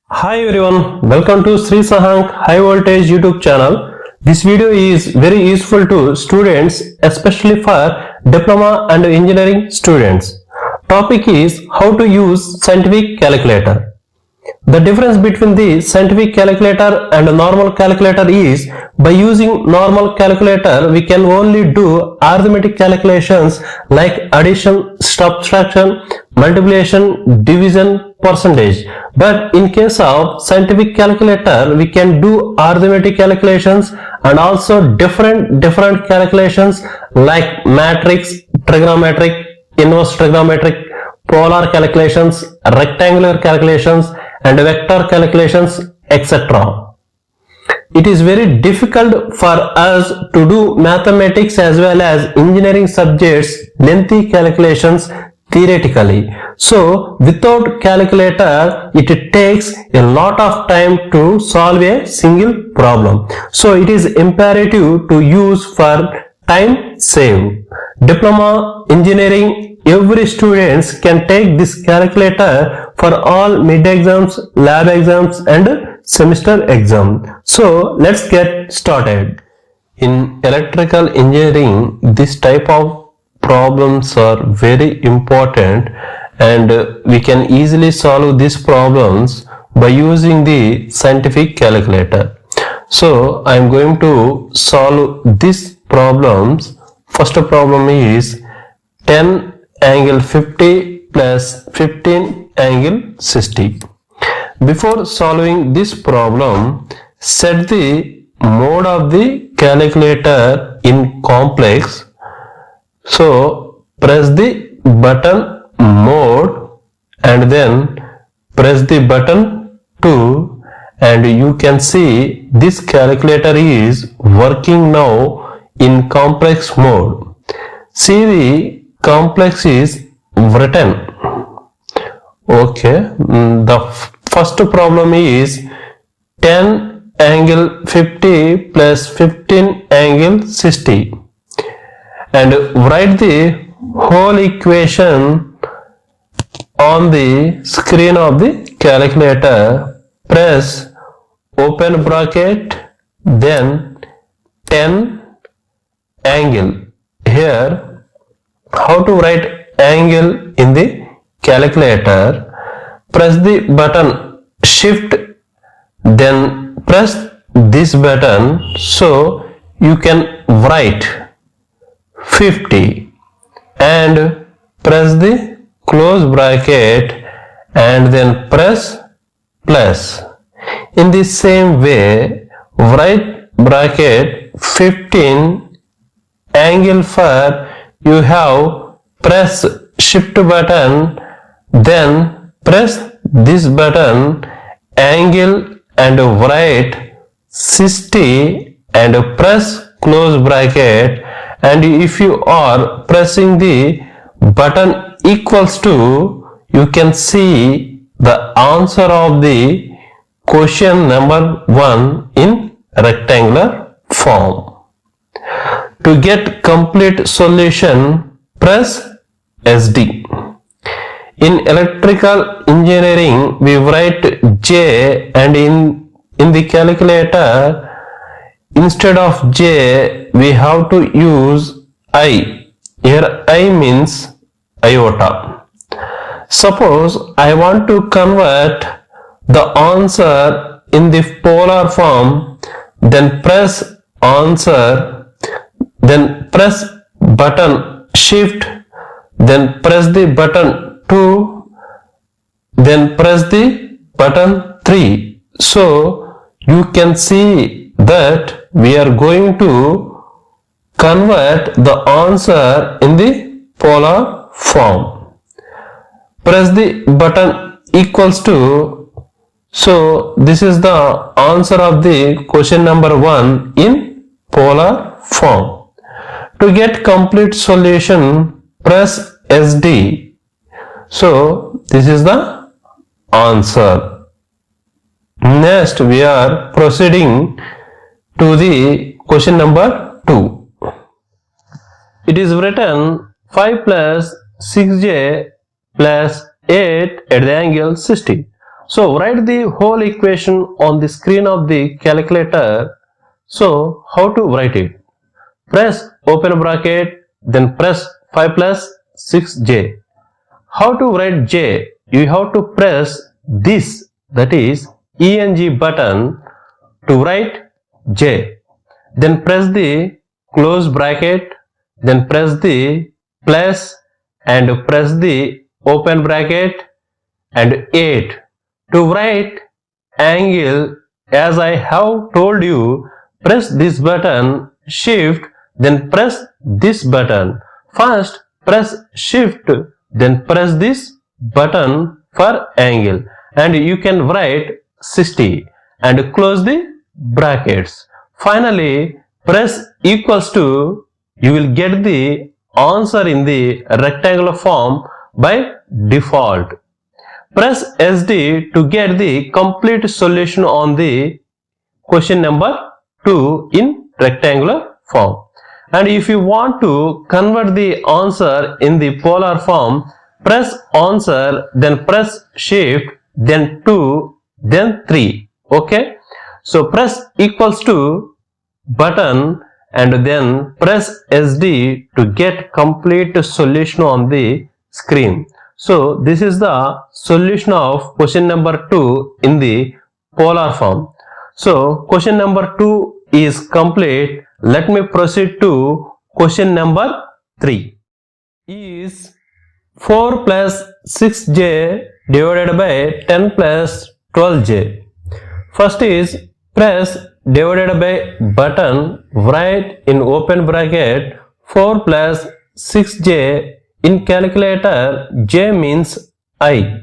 Hi everyone, welcome to Sri Sahank High Voltage YouTube channel. This video is very useful to students, especially for diploma and engineering students. Topic is how to use scientific calculator. The difference between the scientific calculator and a normal calculator is by using normal calculator we can only do arithmetic calculations like addition, subtraction, multiplication, division, percentage. But in case of scientific calculator we can do arithmetic calculations and also different calculations like matrix, trigonometric, inverse trigonometric, polar calculations, rectangular calculations and vector calculations, etc. It is very difficult for us to do mathematics as well as engineering subjects lengthy calculations theoretically. So without calculator it takes a lot of time to solve a single problem. So it is imperative to use for time save. Diploma engineering, every students can take this calculator for all mid exams, lab exams and semester exam. So let's get started. In electrical engineering, this type of problems are very important and we can easily solve these problems by using the scientific calculator. So I am going to solve these problems. First problem is 10 angle 50 plus 15 angle 60. Before solving this problem, set the mode of the calculator in complex. So press the button mode and then press the button 2 and you can see this calculator is working now in complex mode. See, the complex is written. Okay, the first problem is 10 angle 50 plus 15 angle 60 and write the whole equation on the screen of the calculator. Press open bracket, then 10 angle. Here how to write angle in the calculator? Press the button shift, then press this button so you can write 50 and press the close bracket and then press plus. In the same way, write bracket 15 angle for you have press shift button, then press this button angle and write 60 and press close bracket, and if you are pressing the button equals to, you can see the answer of the question number 1 in rectangular form. To get complete solution, press SD. In electrical engineering, we write J and in the calculator, instead of J, we have to use I. Here I means iota. Suppose I want to convert the answer in the polar form, then press answer, then press button shift, then press the button 2, then press the button 3. So you can see that we are going to convert the answer in the polar form. Press the button equals to, so this is the answer of the question number 1 in polar form. To get complete solution, press SD. So this is the answer. Next we are proceeding to the question number 2. It is written 5 plus 6j plus 8 at the angle 60. So write the whole equation on the screen of the calculator. So how to write it? Press open bracket, then press 5 plus 6j. How to write j? You have to press this, that is eng button to write j. Then press the close bracket, then press the plus and press the open bracket and 8. To write angle, as I have told you, press this button, shift, then press this button. First press shift, then press this button for angle, and you can write 60 and close the brackets. Finally press equals to, you will get the answer in the rectangular form by default. Press SD to get the complete solution on the question number 2 in rectangular form. And if you want to convert the answer in the polar form, press answer, then press shift, then 2, then 3. Okay. So press equals to button and then press SD to get complete solution on the screen. So this is the solution of question number 2 in the polar form. So question number 2 is complete. Let me proceed to question number 3. Is 4 plus 6j divided by 10 plus 12j. First is press divided by button, write in open bracket 4 plus 6j. In calculator, j means I.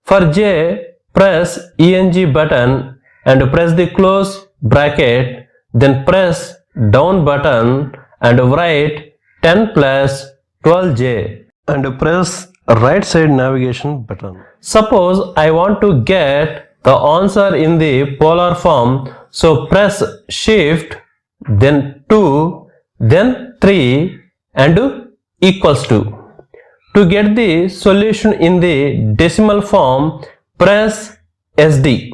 For j, press eng button and press the close bracket, then press down button and write 10 plus 12j and press right side navigation button. Suppose I want to get the answer in the polar form, so press shift, then 2, then 3 and equals to. To get the solution in the decimal form, press SD.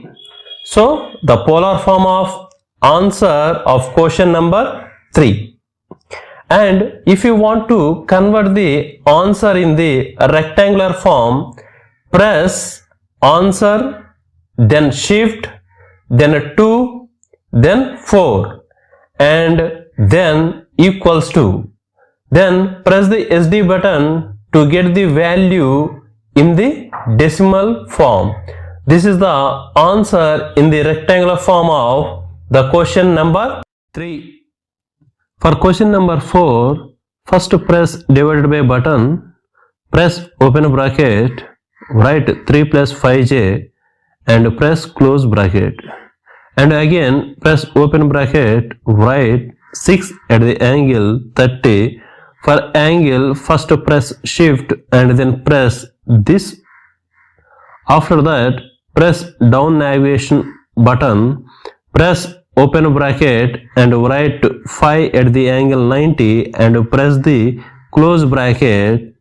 So the polar form of answer of question number 3. And if you want to convert the answer in the rectangular form, press answer, then shift, then 2, then 4 and then equals to. Then press the SD button to get the value in the decimal form. This is the answer in the rectangular form of the question number 3. For question number 4, first press divided by button, press open bracket, write 3 plus 5j and press close bracket, and again press open bracket, write 6 at the angle 30. For angle, first press shift and then press this. After that, press down navigation button, press open bracket and write 5 at the angle 90 and press the close bracket,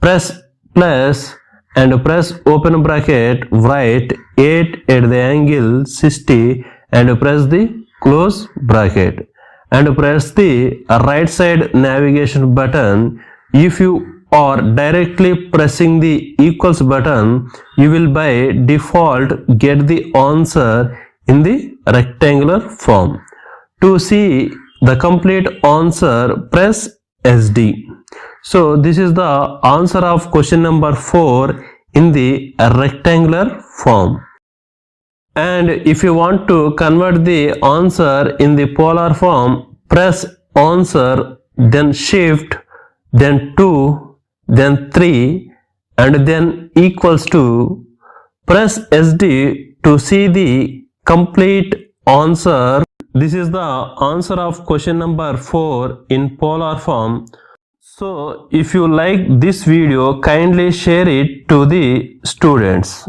press plus and press open bracket, write 8 at the angle 60 and press the close bracket and press the right side navigation button. If you are directly pressing the equals button, you will by default get the answer in the rectangular form. To see the complete answer, press SD. So this is the answer of question number 4 in the rectangular form. And if you want to convert the answer in the polar form, press answer, then shift, then 2, then 3 and then equals to. Press SD to see the complete answer. This is the answer of question number 4 in polar form. So if you like this video, kindly share it to the students.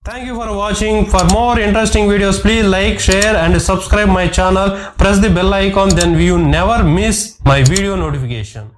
Thank you for watching. For more interesting videos, please like, share and subscribe my channel. Press the bell icon, then you never miss my video notification.